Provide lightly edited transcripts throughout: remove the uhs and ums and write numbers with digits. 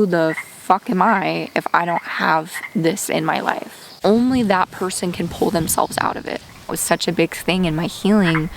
who the fuck am I if I don't have this in my life? Only that person can pull themselves out of it. It was such a big thing in my healing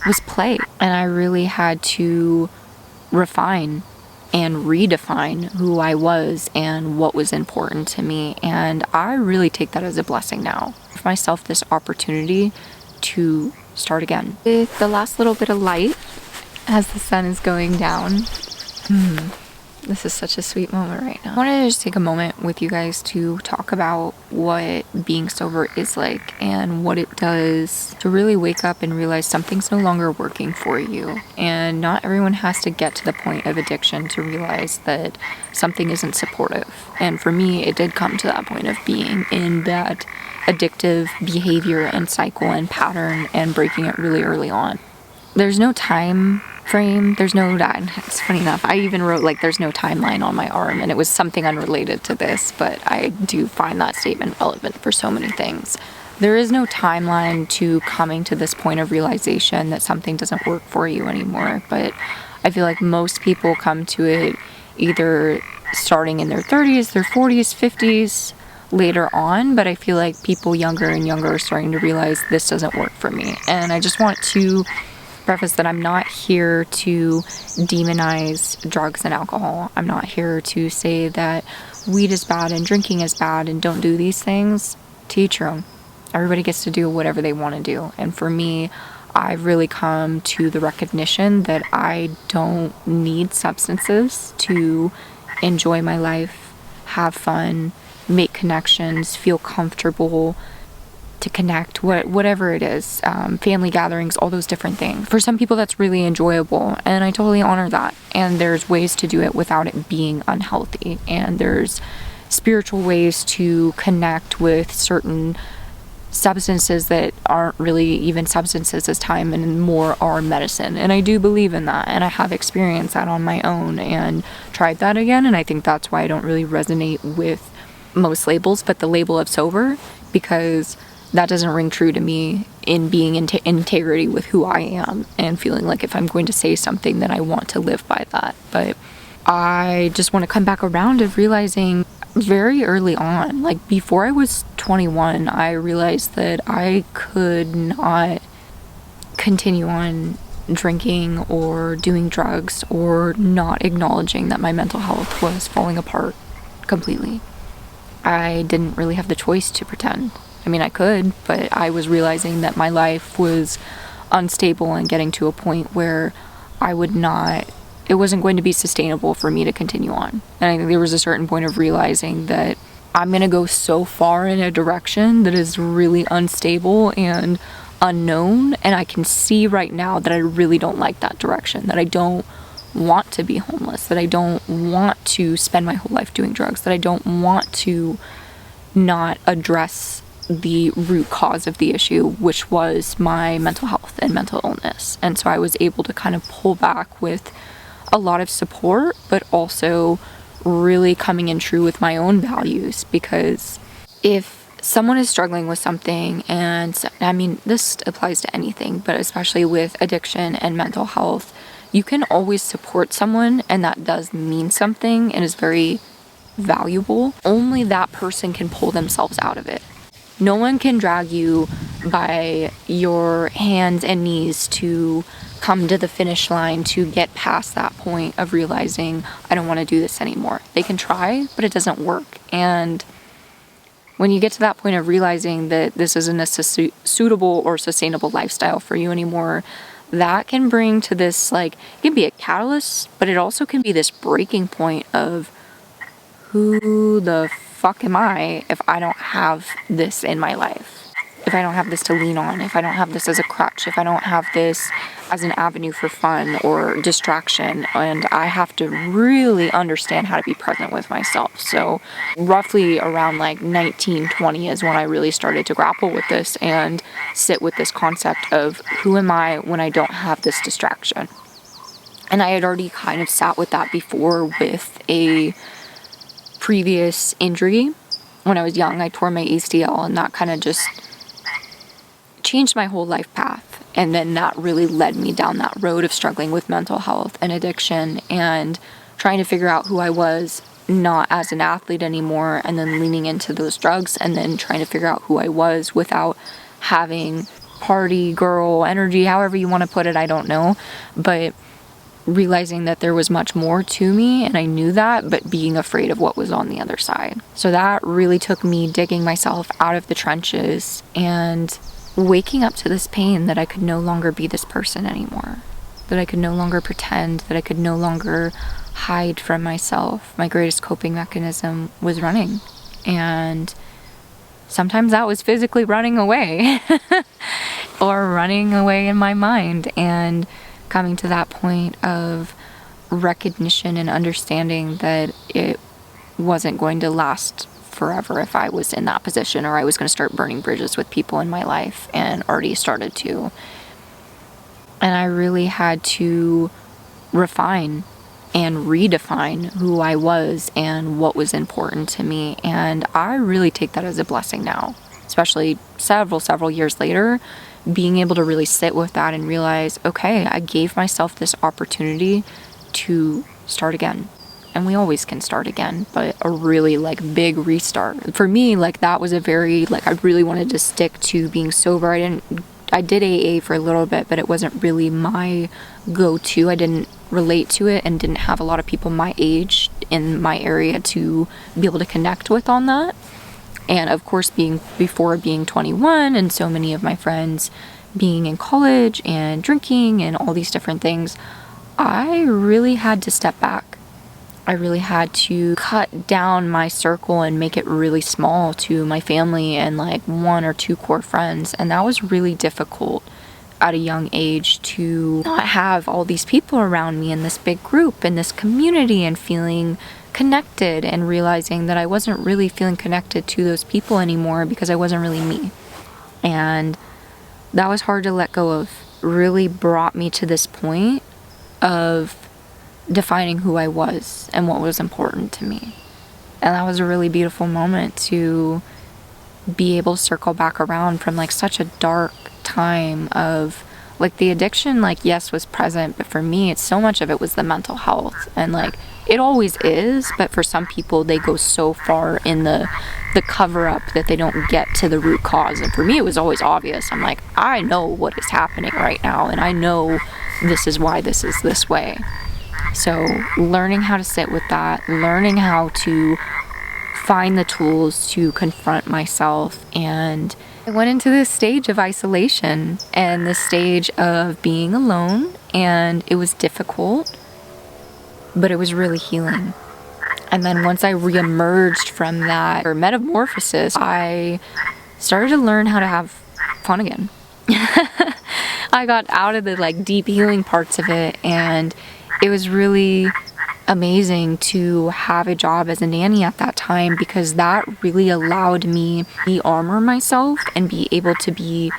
was play. And I really had to refine and redefine who I was and what was important to me. And I really take that as a blessing now. Give myself this opportunity to start again. With the last little bit of light as the sun is going down. This is such a sweet moment right now. I wanted to just take a moment with you guys to talk about what being sober is like and what it does to really wake up and realize something's no longer working for you. And not everyone has to get to the point of addiction to realize that something isn't supportive. And for me, it did come to that point of being in that addictive behavior and cycle and pattern and breaking it really early on. There's no time frame, there's no, it's funny enough, I even wrote like there's no timeline on my arm, and it was something unrelated to this, but I do find that statement relevant for so many things. There is no timeline to coming to this point of realization that something doesn't work for you anymore, but I feel like most people come to it either starting in their 30s, their 40s, 50s, later on, but I feel like people younger and younger are starting to realize this doesn't work for me. And I just want to preface that I'm not here to demonize drugs and alcohol. I'm not here to say that weed is bad and drinking is bad and don't do these things. To each your own. Everybody gets to do whatever they want to do. And for me, I've really come to the recognition that I don't need substances to enjoy my life, have fun, make connections, feel comfortable, to connect, whatever it is, family gatherings, all those different things. For some people, that's really enjoyable, and I totally honor that. And there's ways to do it without it being unhealthy. And there's spiritual ways to connect with certain substances that aren't really even substances as time and more are medicine. And I do believe in that, and I have experienced that on my own and tried that again. And I think that's why I don't really resonate with most labels, but the label of sober, because that doesn't ring true to me in being in integrity with who I am and feeling like if I'm going to say something, then I want to live by that. But I just want to come back around to realizing very early on, like before I was 21, I realized that I could not continue on drinking or doing drugs or not acknowledging that my mental health was falling apart completely. I didn't really have the choice to pretend. I mean, I could, but I was realizing that my life was unstable and getting to a point where it wasn't going to be sustainable for me to continue on. And I think there was a certain point of realizing that I'm going to go so far in a direction that is really unstable and unknown. And I can see right now that I really don't like that direction, that I don't want to be homeless, that I don't want to spend my whole life doing drugs, that I don't want to not address the root cause of the issue, which was my mental health and mental illness. And so I was able to kind of pull back with a lot of support, but also really coming in true with my own values. Because if someone is struggling with something, and I mean, this applies to anything, but especially with addiction and mental health, you can always support someone, and that does mean something and is very valuable. Only that person can pull themselves out of it. No one can drag you by your hands and knees to come to the finish line, to get past that point of realizing, I don't want to do this anymore. They can try, but it doesn't work. And when you get to that point of realizing that this isn't a suitable or sustainable lifestyle for you anymore, that can bring to this, like, it can be a catalyst, but it also can be this breaking point of who the fuck am I if I don't have this in my life? If I don't have this to lean on, if I don't have this as a crutch, if I don't have this as an avenue for fun or distraction, and I have to really understand how to be present with myself. So roughly around like 19, 20 is when I really started to grapple with this and sit with this concept of who am I when I don't have this distraction? And I had already kind of sat with that before with a previous injury. When I was young, I tore my ACL, and that kind of just changed my whole life path. And then that really led me down that road of struggling with mental health and addiction and trying to figure out who I was not as an athlete anymore, and then leaning into those drugs, and then trying to figure out who I was without having party girl energy, however you want to put it, I don't know, but realizing that there was much more to me, and I knew that, but being afraid of what was on the other side. So that really took me digging myself out of the trenches and waking up to this pain that I could no longer be this person anymore, that I could no longer pretend, that I could no longer hide from myself. My greatest coping mechanism was running, and sometimes that was physically running away or running away in my mind, and coming to that point of recognition and understanding that it wasn't going to last forever if I was in that position, or I was going to start burning bridges with people in my life, and already started to. And I really had to refine and redefine who I was and what was important to me. And I really take that as a blessing now, especially several years later, being able to really sit with that and realize, okay, I gave myself this opportunity to start again. And we always can start again, but a really big restart. For me, that was a very, I really wanted to stick to being sober. I did AA for a little bit, but it wasn't really my go-to. I didn't relate to it and didn't have a lot of people my age in my area to be able to connect with on that. And of course, before being 21 and so many of my friends being in college and drinking and all these different things, I really had to step back. I really had to cut down my circle and make it really small to my family and 1 or 2 core friends. And that was really difficult at a young age, to not have all these people around me in this big group, in this community, and feeling connected, and realizing that I wasn't really feeling connected to those people anymore because I wasn't really me. And that was hard to let go of. Really brought me to this point of defining who I was and what was important to me. And that was a really beautiful moment to be able to circle back around from such a dark time of the addiction, yes, was present, but for me, it's so much of it was the mental health, and it always is, but for some people they go so far in the cover up that they don't get to the root cause. And for me, it was always obvious. I'm I know what is happening right now, and I know this is why this is this way. So learning how to sit with that, learning how to find the tools to confront myself. And I went into this stage of isolation and this stage of being alone, and it was difficult, but it was really healing. And then once I reemerged from that metamorphosis, I started to learn how to have fun again. I got out of the deep healing parts of it, and it was really amazing to have a job as a nanny at that time, because that really allowed me to armor myself and be able to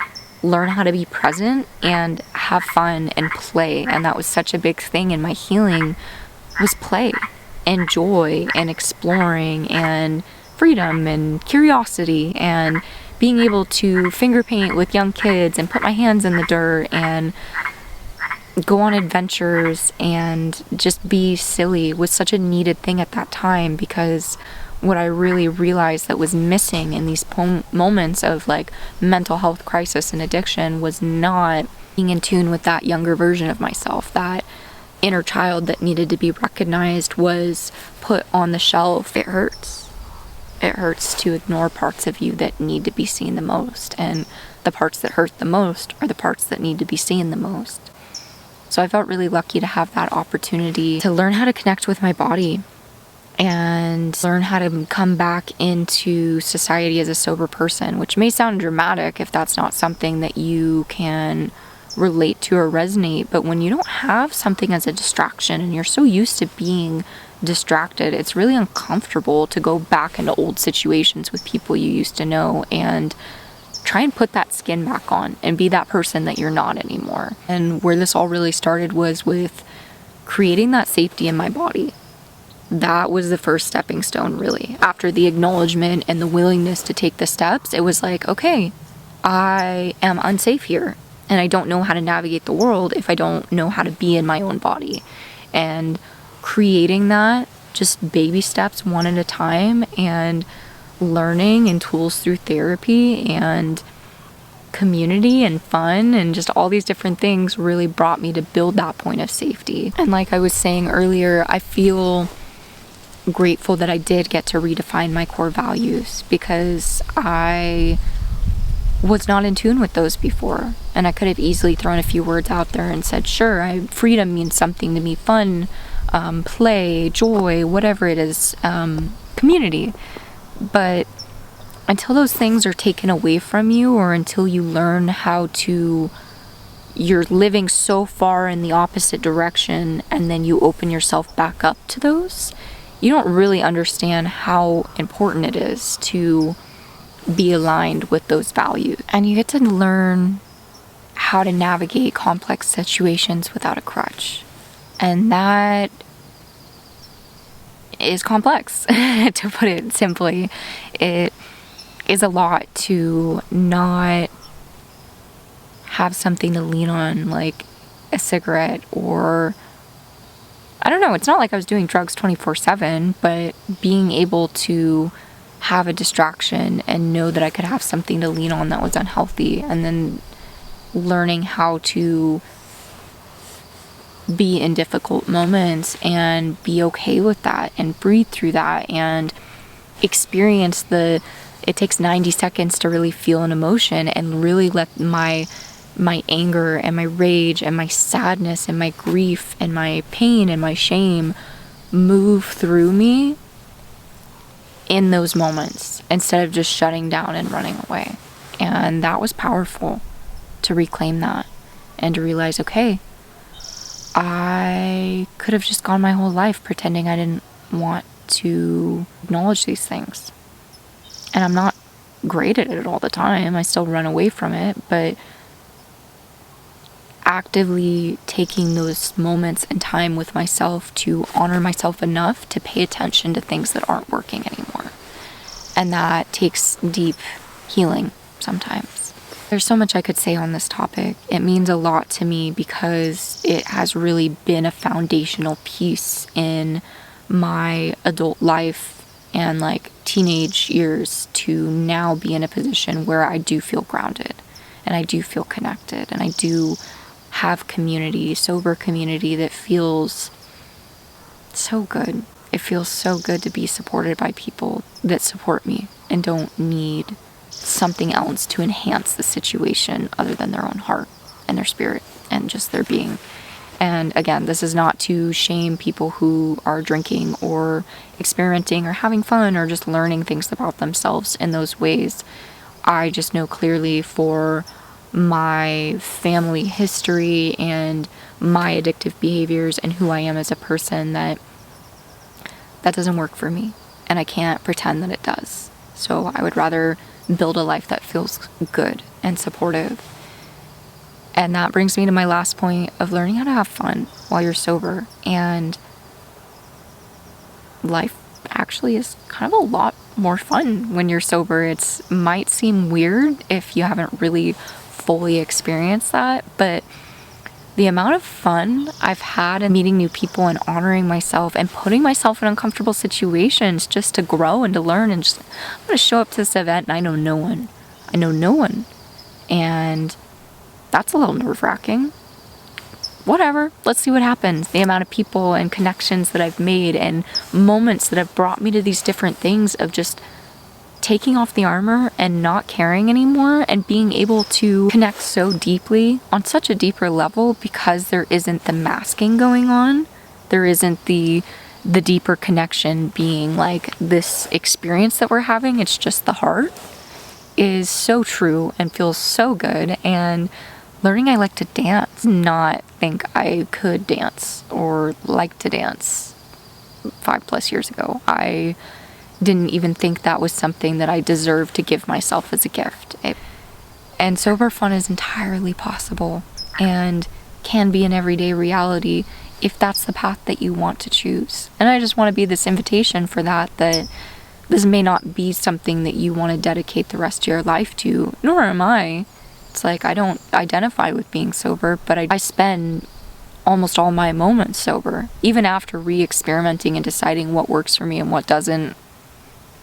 learn how to be present and have fun and play. And that was such a big thing in my healing, was play and joy and exploring and freedom and curiosity, and being able to finger paint with young kids and put my hands in the dirt and go on adventures and just be silly was such a needed thing at that time. Because what I really realized that was missing in these moments of mental health crisis and addiction was not being in tune with that younger version of myself. That inner child that needed to be recognized was put on the shelf. It hurts. It hurts to ignore parts of you that need to be seen the most, and the parts that hurt the most are the parts that need to be seen the most. So I felt really lucky to have that opportunity to learn how to connect with my body and learn how to come back into society as a sober person, which may sound dramatic if that's not something that you can relate to or resonate. But when you don't have something as a distraction and you're so used to being distracted, it's really uncomfortable to go back into old situations with people you used to know and try and put that skin back on and be that person that you're not anymore. And where this all really started was with creating that safety in my body. That was the first stepping stone, really. After the acknowledgement and the willingness to take the steps, it was okay, I am unsafe here, and I don't know how to navigate the world if I don't know how to be in my own body. And creating that just baby steps, one at a time, and learning and tools through therapy and community and fun and just all these different things really brought me to build that point of safety. And like I was saying earlier, I feel grateful that I did get to redefine my core values, because I was not in tune with those before, and I could have easily thrown a few words out there and said, sure, freedom means something to me, fun, play, joy, whatever it is, community. But until those things are taken away from you, or until you learn how to, you're living so far in the opposite direction, and then you open yourself back up to those, you don't really understand how important it is to be aligned with those values. And you get to learn how to navigate complex situations without a crutch. And that is complex, to put it simply. It is a lot to not have something to lean on, like a cigarette, or I don't know, it's not like I was doing drugs 24/7, but being able to have a distraction and know that I could have something to lean on that was unhealthy, and then learning how to be in difficult moments and be okay with that and breathe through that and experience it takes 90 seconds to really feel an emotion and really let my anger and my rage and my sadness and my grief and my pain and my shame move through me in those moments, instead of just shutting down and running away. And that was powerful, to reclaim that and to realize, okay, I could have just gone my whole life pretending I didn't want to acknowledge these things. And I'm not great at it all the time. I still run away from it, but actively taking those moments and time with myself to honor myself enough to pay attention to things that aren't working anymore. And that takes deep healing sometimes. There's so much I could say on this topic. It means a lot to me because it has really been a foundational piece in my adult life and like teenage years to now be in a position where I do feel grounded and I do feel connected and I do have community, sober community that feels so good. It feels so good to be supported by people that support me and don't need something else to enhance the situation other than their own heart and their spirit and just their being. And again, this is not to shame people who are drinking or experimenting or having fun or just learning things about themselves in those ways. I just know clearly for my family history and my addictive behaviors and who I am as a person that doesn't work for me, and I can't pretend that it does. So I would rather build a life that feels good and supportive. And that brings me to my last point of learning how to have fun while you're sober. And life actually is kind of a lot more fun when you're sober. It might seem weird if you haven't really fully experienced that, but the amount of fun I've had in meeting new people and honoring myself and putting myself in uncomfortable situations just to grow and to learn, and just, I'm going to show up to this event and I know no one. I know no one. And that's a little nerve-wracking. Whatever, let's see what happens. The amount of people and connections that I've made and moments that have brought me to these different things of just taking off the armor and not caring anymore and being able to connect so deeply on such a deeper level because there isn't the masking going on. There isn't the deeper connection being like this experience that we're having. It's just the heart is so true and feels so good. And learning I like to dance, not think I could dance or like to dance 5+ years ago. I didn't even think that was something that I deserved to give myself as a gift. And sober fun is entirely possible and can be an everyday reality if that's the path that you want to choose. And I just want to be this invitation for that this may not be something that you want to dedicate the rest of your life to, nor am I. It's like I don't identify with being sober, but I spend almost all my moments sober. Even after re-experimenting and deciding what works for me and what doesn't, it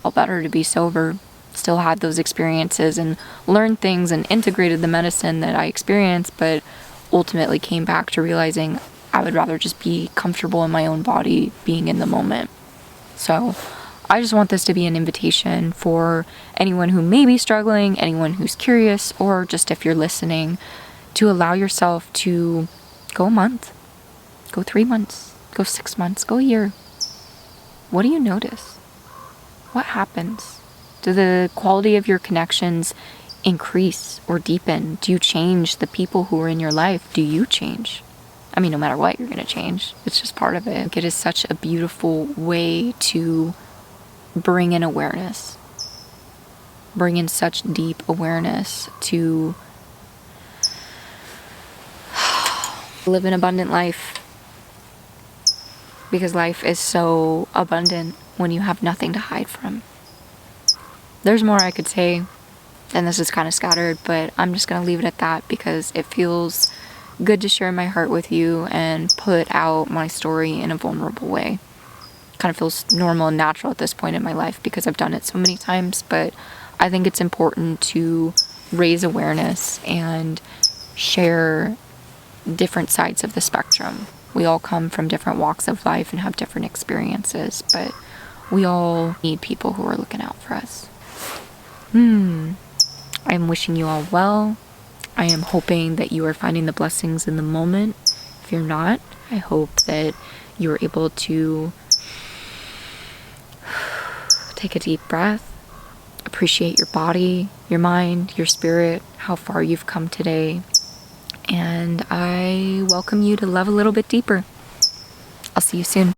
felt better to be sober. Still had those experiences and learned things and integrated the medicine that I experienced, but ultimately came back to realizing I would rather just be comfortable in my own body, being in the moment. So I just want this to be an invitation for anyone who may be struggling, anyone who's curious, or just if you're listening, to allow yourself to go a month, go 3 months, go 6 months, go a year. What do you notice? What happens? Do the quality of your connections increase or deepen? Do you change the people who are in your life? Do you change? I mean, no matter what, you're going to change. It's just part of it. It is such a beautiful way to bring in awareness. Bring in such deep awareness to live an abundant life. Because life is so abundant when you have nothing to hide from. There's more I could say, and this is kind of scattered, but I'm just going to leave it at that because it feels good to share my heart with you and put out my story in a vulnerable way. Kind of feels normal and natural at this point in my life because I've done it so many times, but I think it's important to raise awareness and share different sides of the spectrum. We all come from different walks of life and have different experiences, but we all need people who are looking out for us. I am wishing you all well. I am hoping that you are finding the blessings in the moment. If you're not, I hope that you are able to take a deep breath, appreciate your body, your mind, your spirit, how far you've come today. And I welcome you to love a little bit deeper. I'll see you soon.